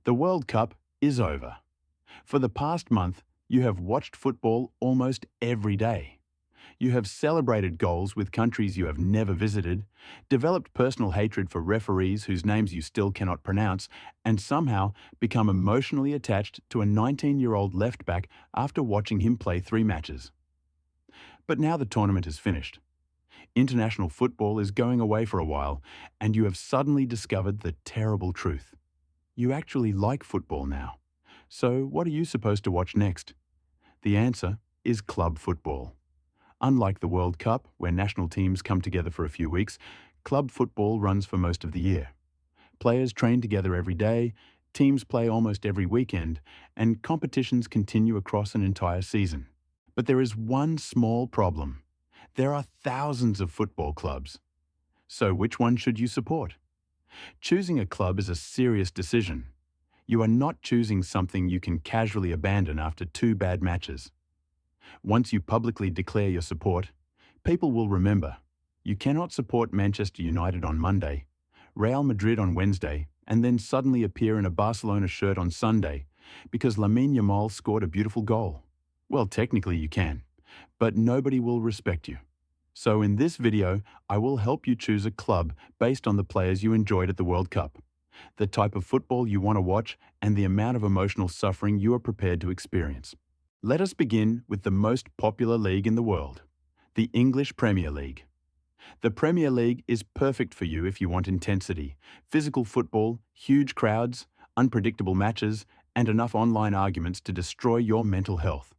The World Cup is over. For the past month, you have watched football almost every day. You have celebrated goals with countries you have never visited, developed personal hatred for referees whose names you still cannot pronounce, and somehow become emotionally attached to a 19-year-old left-back after watching him play 3 matches. But now the tournament is finished. International football is going away for a while, and you have suddenly discovered the terrible truth. You actually like football now. So what are you supposed to watch next? The answer is club football. Unlike the World Cup, where national teams come together for a few weeks, club football runs for most of the year. Players train together every day, teams play almost every weekend, and competitions continue across an entire season. But there is one small problem. There are thousands of football clubs. So which one should you support? Choosing a club is a serious decision. You are not choosing something you can casually abandon after 2 bad matches. Once you publicly declare your support, people will remember. You cannot support Manchester United on Monday, Real Madrid on Wednesday, and then suddenly appear in a Barcelona shirt on Sunday because Lamine Yamal scored a beautiful goal. Well, technically you can, but nobody will respect you. So in this video, I will help you choose a club based on the players you enjoyed at the World Cup, the type of football you want to watch, and the amount of emotional suffering you are prepared to experience. Let us begin with the most popular league in the world, the English Premier League. The Premier League is perfect for you if you want intensity, physical football, huge crowds, unpredictable matches, and enough online arguments to destroy your mental health.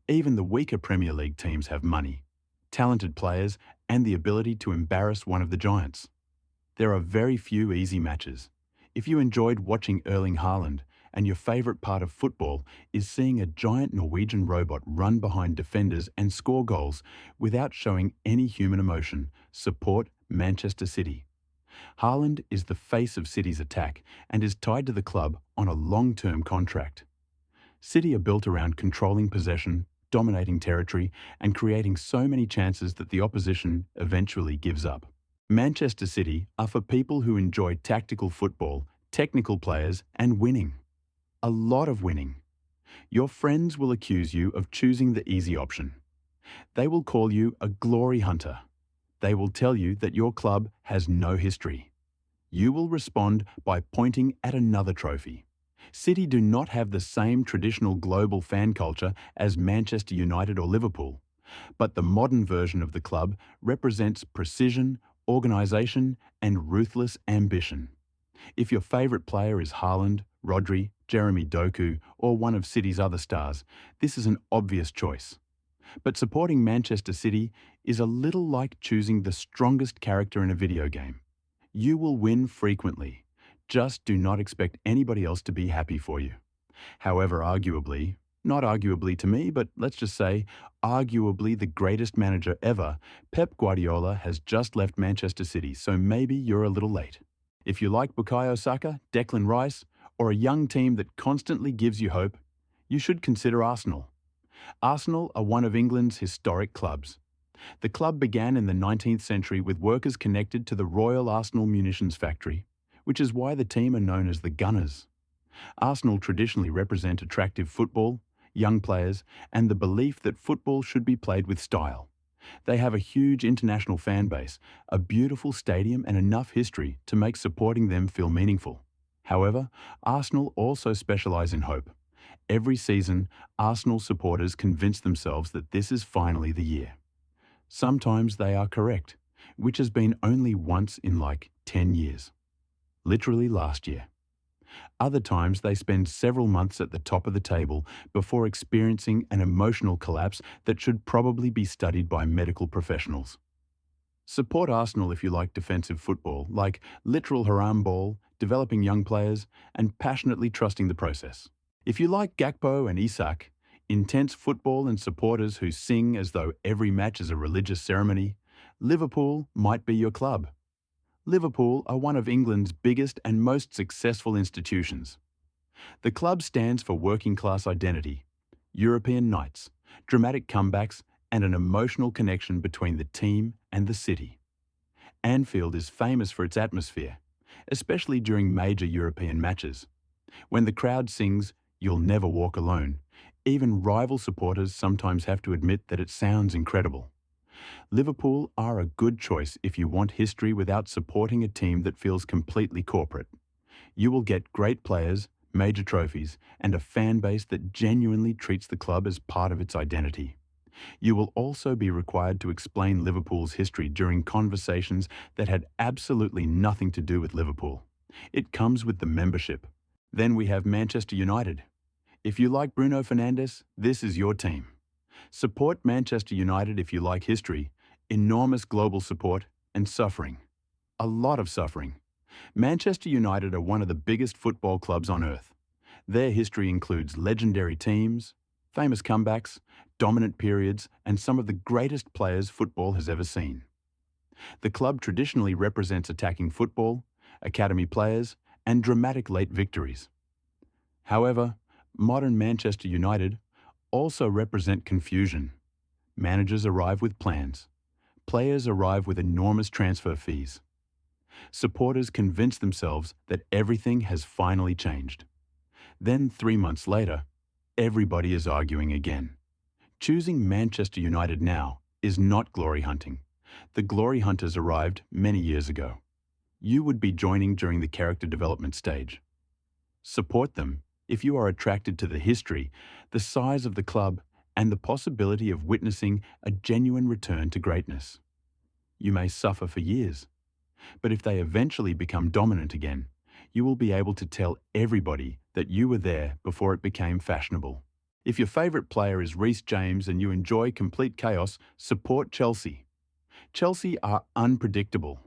Even the weaker Premier League teams have money, talented players, and the ability to embarrass one of the giants. There are very few easy matches. If you enjoyed watching Erling Haaland, and your favourite part of football is seeing a giant Norwegian robot run behind defenders and score goals without showing any human emotion, support Manchester City. Haaland is the face of City's attack and is tied to the club on a long-term contract. City are built around controlling possession, dominating territory, and creating so many chances that the opposition eventually gives up. Manchester City are for people who enjoy tactical football, technical players, and winning. A lot of winning. Your friends will accuse you of choosing the easy option. They will call you a glory hunter. They will tell you that your club has no history. You will respond by pointing at another trophy. City do not have the same traditional global fan culture as Manchester United or Liverpool, but the modern version of the club represents precision, organisation, and ruthless ambition. If your favourite player is Haaland, Rodri, Jeremy Doku, or one of City's other stars, this is an obvious choice. But supporting Manchester City is a little like choosing the strongest character in a video game. You will win frequently. Just do not expect anybody else to be happy for you. However, arguably, not arguably to me, but let's just say, arguably the greatest manager ever, Pep Guardiola has just left Manchester City, so maybe you're a little late. If you like Bukayo Saka, Declan Rice, or a young team that constantly gives you hope, you should consider Arsenal. Arsenal are one of England's historic clubs. The club began in the 19th century with workers connected to the Royal Arsenal Munitions Factory, which is why the team are known as the Gunners. Arsenal traditionally represent attractive football, young players, and the belief that football should be played with style. They have a huge international fan base, a beautiful stadium, and enough history to make supporting them feel meaningful. However, Arsenal also specialise in hope. Every season, Arsenal supporters convince themselves that this is finally the year. Sometimes they are correct, which has been only once in like 10 years. Literally last year. Other times they spend several months at the top of the table before experiencing an emotional collapse that should probably be studied by medical professionals. Support Arsenal if you like defensive football, like literal haram ball, developing young players, and passionately trusting the process. If you like Gakpo and Isak, intense football and supporters who sing as though every match is a religious ceremony, Liverpool might be your club. Liverpool are one of England's biggest and most successful institutions. The club stands for working-class identity, European nights, dramatic comebacks, and an emotional connection between the team and the city. Anfield is famous for its atmosphere, especially during major European matches. When the crowd sings, "You'll never walk alone," even rival supporters sometimes have to admit that it sounds incredible. Liverpool are a good choice if you want history without supporting a team that feels completely corporate. You will get great players, major trophies, and a fan base that genuinely treats the club as part of its identity. You will also be required to explain Liverpool's history during conversations that had absolutely nothing to do with Liverpool. It comes with the membership. Then we have Manchester United. If you like Bruno Fernandes, this is your team. Support Manchester United if you like history, enormous global support, and suffering. A lot of suffering. Manchester United are one of the biggest football clubs on earth. Their history includes legendary teams, famous comebacks, dominant periods, and some of the greatest players football has ever seen. The club traditionally represents attacking football, academy players, and dramatic late victories. However, modern Manchester United also represent confusion. Managers arrive with plans. Players arrive with enormous transfer fees. Supporters convince themselves that everything has finally changed. Then 3 months later, everybody is arguing again. Choosing Manchester United now is not glory hunting. The glory hunters arrived many years ago. You would be joining during the character development stage. Support them if you are attracted to the history, the size of the club, and the possibility of witnessing a genuine return to greatness. You may suffer for years, but if they eventually become dominant again, you will be able to tell everybody that you were there before it became fashionable. If your favourite player is Reece James and you enjoy complete chaos, support Chelsea. Chelsea are unpredictable.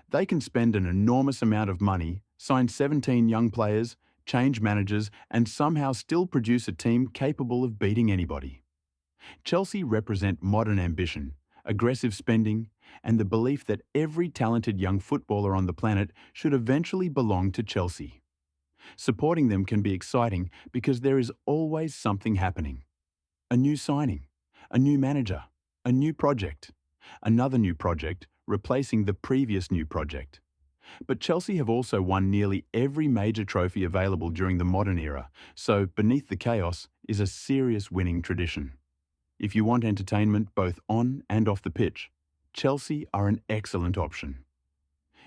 They can spend an enormous amount of money, sign 17 young players, change managers, and somehow still produce a team capable of beating anybody. Chelsea represent modern ambition, aggressive spending, and the belief that every talented young footballer on the planet should eventually belong to Chelsea. Supporting them can be exciting because there is always something happening. A new signing, a new manager, a new project, another new project replacing the previous new project. But Chelsea have also won nearly every major trophy available during the modern era, so beneath the chaos is a serious winning tradition. If you want entertainment both on and off the pitch, Chelsea are an excellent option.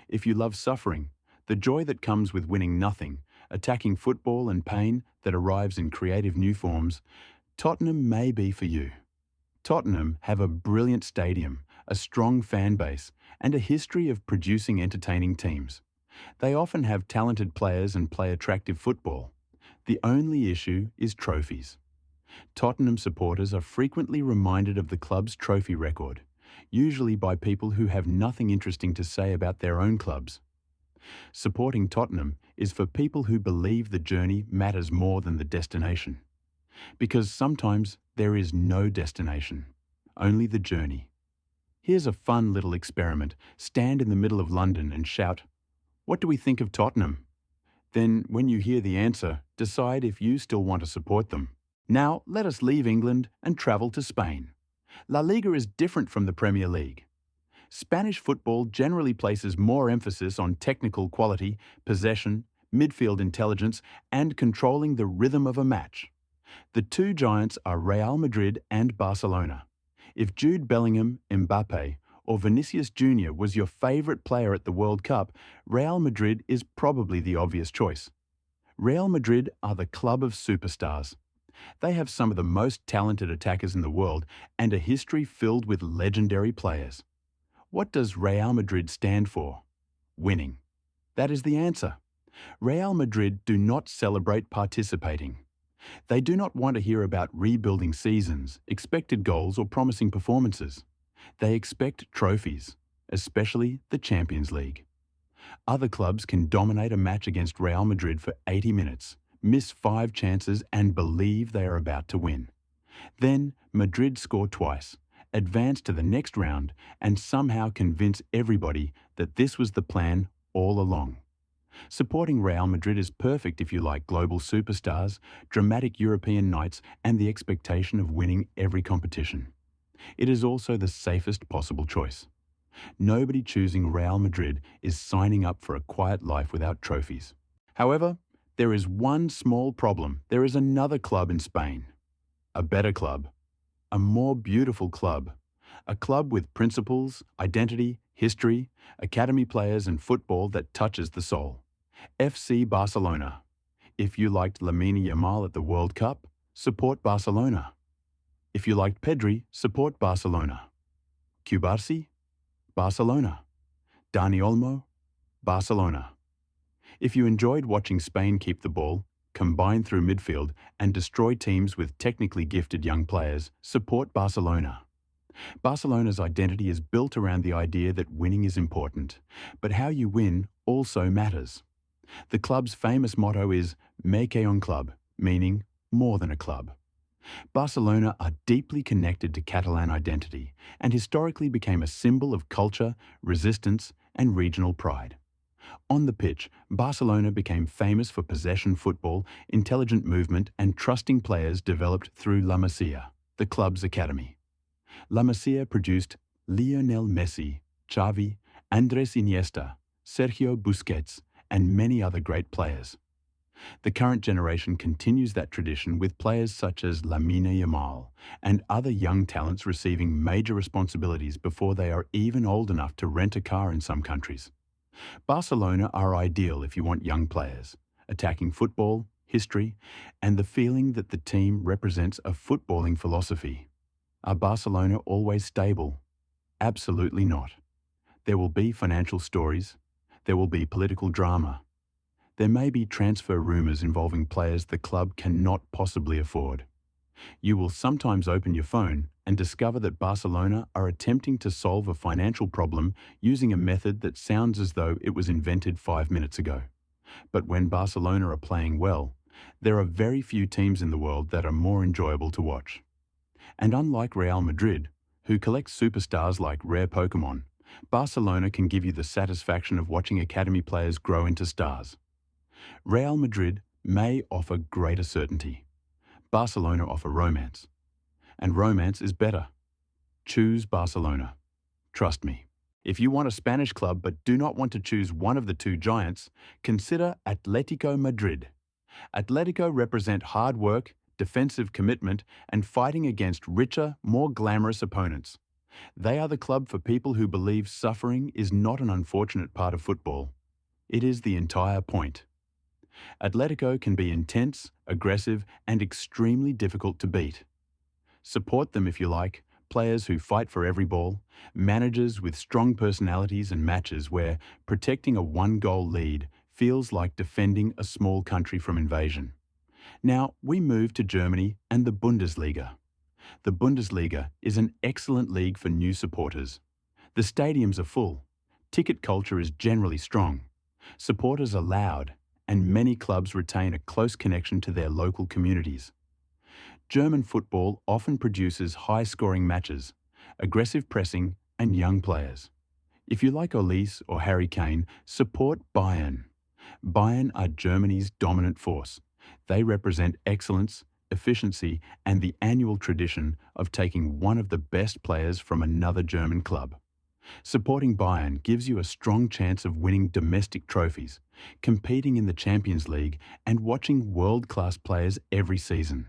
If you love suffering, the joy that comes with winning nothing, attacking football and pain that arrives in creative new forms, Tottenham may be for you. Tottenham have a brilliant stadium, a strong fan base, and a history of producing entertaining teams. They often have talented players and play attractive football. The only issue is trophies. Tottenham supporters are frequently reminded of the club's trophy record, usually by people who have nothing interesting to say about their own clubs. Supporting Tottenham is for people who believe the journey matters more than the destination. Because sometimes there is no destination, only the journey. Here's a fun little experiment. Stand in the middle of London and shout, "What do we think of Tottenham?" Then, when you hear the answer, decide if you still want to support them. Now, let us leave England and travel to Spain. La Liga is different from the Premier League. Spanish football generally places more emphasis on technical quality, possession, midfield intelligence, and controlling the rhythm of a match. The two giants are Real Madrid and Barcelona. If Jude Bellingham, Mbappe, or Vinicius Jr. was your favourite player at the World Cup, Real Madrid is probably the obvious choice. Real Madrid are the club of superstars. They have some of the most talented attackers in the world and a history filled with legendary players. What does Real Madrid stand for? Winning. That is the answer. Real Madrid do not celebrate participating. They do not want to hear about rebuilding seasons, expected goals, or promising performances. They expect trophies, especially the Champions League. Other clubs can dominate a match against Real Madrid for 80 minutes, miss 5 chances, and believe they are about to win. Then Madrid score twice, advance to the next round, and somehow convince everybody that this was the plan all along. Supporting Real Madrid is perfect if you like global superstars, dramatic European nights, and the expectation of winning every competition. It is also the safest possible choice. Nobody choosing Real Madrid is signing up for a quiet life without trophies. However, There is one small problem. There is another club in Spain. A better club. A more beautiful club. A club with principles, identity, history, academy players and football that touches the soul. FC Barcelona. If you liked Lamine Yamal at the World Cup, support Barcelona. If you liked Pedri, support Barcelona. Cubarsí? Barcelona. Dani Olmo? Barcelona. If you enjoyed watching Spain keep the ball, combine through midfield, and destroy teams with technically gifted young players, support Barcelona. Barcelona's identity is built around the idea that winning is important, but how you win also matters. The club's famous motto is Més que un club, meaning more than a club. Barcelona are deeply connected to Catalan identity and historically became a symbol of culture, resistance, and regional pride. On the pitch, Barcelona became famous for possession football, intelligent movement, and trusting players developed through La Masia, the club's academy. La Masia produced Lionel Messi, Xavi, Andrés Iniesta, Sergio Busquets, and many other great players. The current generation continues that tradition with players such as Lamine Yamal and other young talents receiving major responsibilities before they are even old enough to rent a car in some countries. Barcelona are ideal if you want young players, attacking football, history, and the feeling that the team represents a footballing philosophy. Are Barcelona always stable? Absolutely not. There will be financial stories. There will be political drama. There may be transfer rumours involving players the club cannot possibly afford. You will sometimes open your phone and discover that Barcelona are attempting to solve a financial problem using a method that sounds as though it was invented 5 minutes ago. But when Barcelona are playing well, there are very few teams in the world that are more enjoyable to watch. And unlike Real Madrid, who collects superstars like rare Pokemon, Barcelona can give you the satisfaction of watching academy players grow into stars. Real Madrid may offer greater certainty. Barcelona offer romance. And romance is better. Choose Barcelona. Trust me. If you want a Spanish club but do not want to choose one of the two giants, consider Atletico Madrid. Atletico represent hard work, defensive commitment, and fighting against richer, more glamorous opponents. They are the club for people who believe suffering is not an unfortunate part of football. It is the entire point. Atletico can be intense, aggressive, and extremely difficult to beat. Support them if you like, players who fight for every ball, managers with strong personalities and matches where protecting a one-goal lead feels like defending a small country from invasion. Now, we move to Germany and the Bundesliga. The Bundesliga is an excellent league for new supporters. The stadiums are full. Ticket culture is generally strong. Supporters are loud, and many clubs retain a close connection to their local communities. German football often produces high-scoring matches, aggressive pressing, and young players. If you like Olise or Harry Kane, support Bayern. Bayern are Germany's dominant force. They represent excellence, efficiency, and the annual tradition of taking one of the best players from another German club. Supporting Bayern gives you a strong chance of winning domestic trophies, competing in the Champions League, and watching world-class players every season.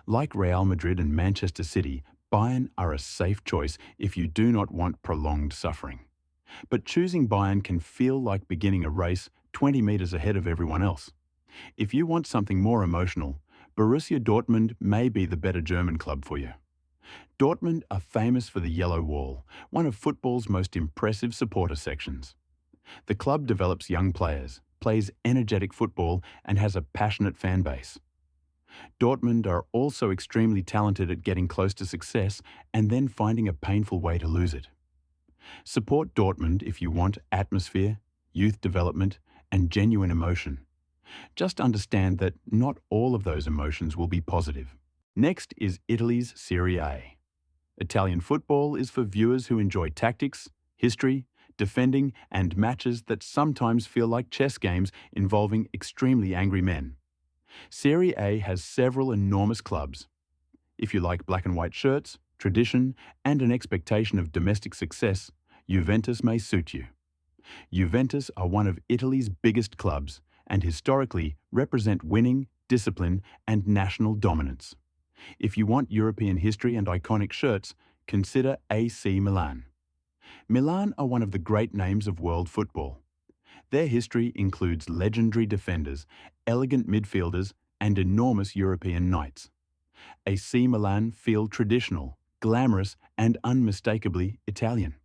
Like Real Madrid and Manchester City, Bayern are a safe choice if you do not want prolonged suffering. But choosing Bayern can feel like beginning a race 20 metres ahead of everyone else. If you want something more emotional, Borussia Dortmund may be the better German club for you. Dortmund are famous for the Yellow Wall, one of football's most impressive supporter sections. The club develops young players, plays energetic football, and has a passionate fan base. Dortmund are also extremely talented at getting close to success and then finding a painful way to lose it. Support Dortmund if you want atmosphere, youth development, and genuine emotion. Just understand that not all of those emotions will be positive. Next is Italy's Serie A. Italian football is for viewers who enjoy tactics, history, defending, and matches that sometimes feel like chess games involving extremely angry men. Serie A has several enormous clubs. If you like black and white shirts, tradition, and an expectation of domestic success, Juventus may suit you. Juventus are one of Italy's biggest clubs, and historically represent winning, discipline, and national dominance. If you want European history and iconic shirts, consider AC Milan. Milan are one of the great names of world football. Their history includes legendary defenders, elegant midfielders, and enormous European knights. AC Milan feel traditional, glamorous, and unmistakably Italian.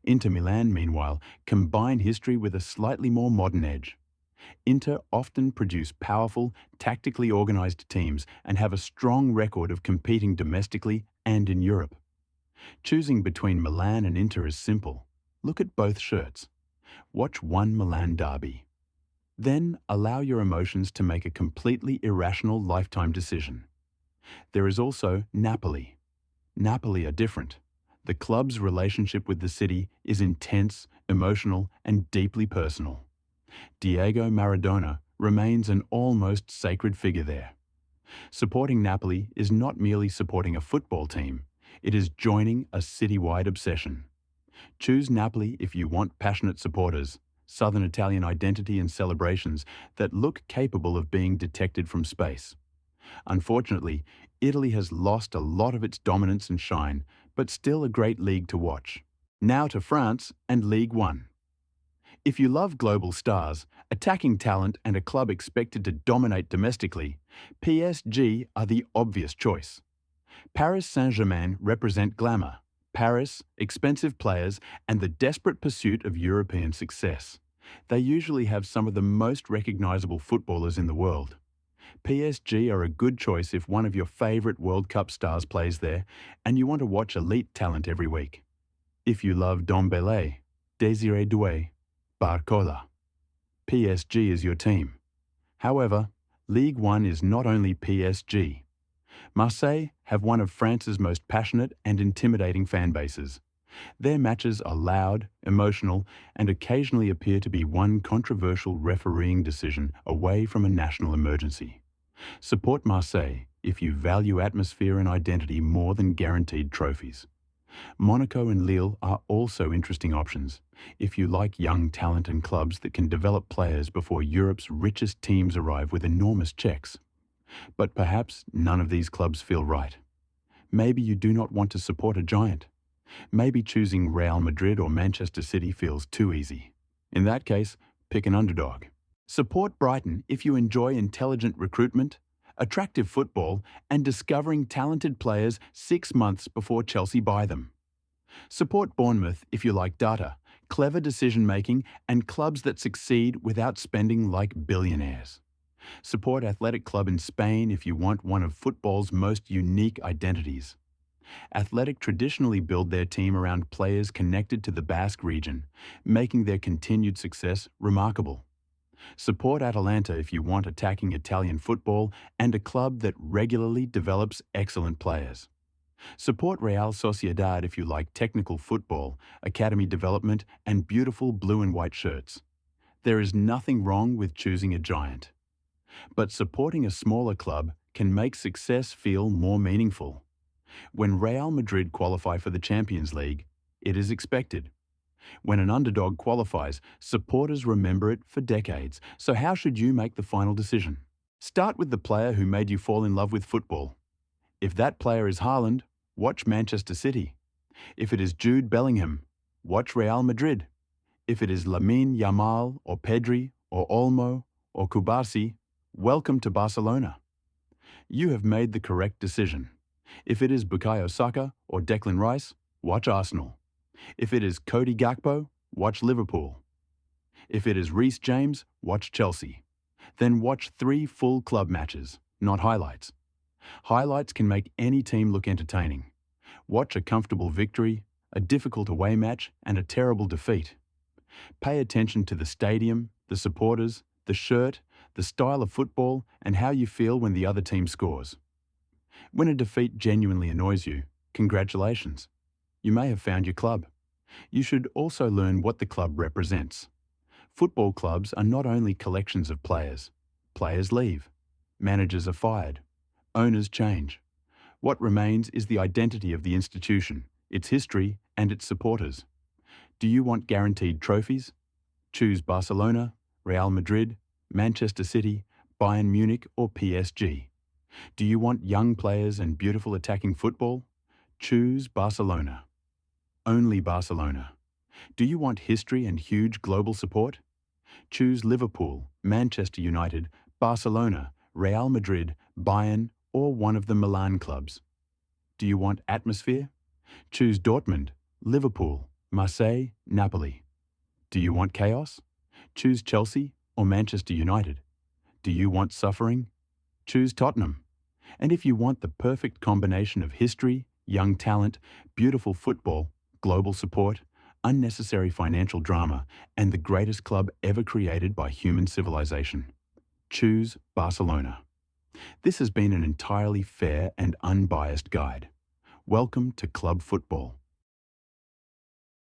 Inter Milan, meanwhile, combine history with a slightly more modern edge. Inter often produce powerful, tactically organised teams and have a strong record of competing domestically and in Europe. Choosing between Milan and Inter is simple. Look at both shirts. Watch one Milan derby. Then allow your emotions to make a completely irrational lifetime decision. There is also Napoli. Napoli are different. The club's relationship with the city is intense, emotional, and deeply personal. Diego Maradona remains an almost sacred figure there. Supporting Napoli is not merely supporting a football team, it is joining a citywide obsession. Choose Napoli if you want passionate supporters, Southern Italian identity and celebrations that look capable of being detected from space. Unfortunately, Italy has lost a lot of its dominance and shine, but still a great league to watch. Now to France and Ligue 1. If you love global stars, attacking talent and a club expected to dominate domestically, PSG are the obvious choice. Paris Saint-Germain represent glamour, Paris, expensive players, and the desperate pursuit of European success. They usually have some of the most recognisable footballers in the world. PSG are a good choice if one of your favourite World Cup stars plays there and you want to watch elite talent every week. If you love Dembélé, Désiré Doué, Barcola, PSG is your team. However, Ligue 1 is not only PSG. Marseille have one of France's most passionate and intimidating fan bases. Their matches are loud, emotional, and occasionally appear to be one controversial refereeing decision away from a national emergency. Support Marseille if you value atmosphere and identity more than guaranteed trophies. Monaco and Lille are also interesting options if you like young talent and clubs that can develop players before Europe's richest teams arrive with enormous checks. But perhaps none of these clubs feel right. Maybe you do not want to support a giant. Maybe choosing Real Madrid or Manchester City feels too easy. In that case, pick an underdog. Support Brighton if you enjoy intelligent recruitment, attractive football, and discovering talented players 6 months before Chelsea buy them. Support Bournemouth if you like data, clever decision-making, and clubs that succeed without spending like billionaires. Support Athletic Club in Spain if you want one of football's most unique identities. Athletic traditionally build their team around players connected to the Basque region, making their continued success remarkable. Support Atalanta if you want attacking Italian football and a club that regularly develops excellent players. Support Real Sociedad if you like technical football, academy development, and beautiful blue and white shirts. There is nothing wrong with choosing a giant. But supporting a smaller club can make success feel more meaningful. When Real Madrid qualify for the Champions League, it is expected. When an underdog qualifies, supporters remember it for decades. So how should you make the final decision? Start with the player who made you fall in love with football. If that player is Haaland, watch Manchester City. If it is Jude Bellingham, watch Real Madrid. If it is Lamine Yamal or Pedri or Olmo or Kubarsi, welcome to Barcelona. You have made the correct decision. If it is Bukayo Saka or Declan Rice, watch Arsenal. If it is Cody Gakpo, watch Liverpool. If it is Reece James, watch Chelsea. Then watch 3 full club matches, not highlights. Highlights can make any team look entertaining. Watch a comfortable victory, a difficult away match, and a terrible defeat. Pay attention to the stadium, the supporters, the shirt, the style of football, and how you feel when the other team scores. When a defeat genuinely annoys you, congratulations. You may have found your club. You should also learn what the club represents. Football clubs are not only collections of players. Players leave. Managers are fired. Owners change. What remains is the identity of the institution, its history, and its supporters. Do you want guaranteed trophies? Choose Barcelona, Real Madrid, Manchester City, Bayern Munich, or PSG? Do you want young players and beautiful attacking football? Choose Barcelona. Only Barcelona. Do you want history and huge global support? Choose Liverpool, Manchester United, Barcelona, Real Madrid, Bayern, or one of the Milan clubs. Do you want atmosphere? Choose Dortmund, Liverpool, Marseille, Napoli. Do you want chaos? Choose Chelsea or Manchester United. Do you want suffering? Choose Tottenham. And if you want the perfect combination of history, young talent, beautiful football, global support, unnecessary financial drama, and the greatest club ever created by human civilization, choose Barcelona. This has been an entirely fair and unbiased guide. Welcome to Club Football.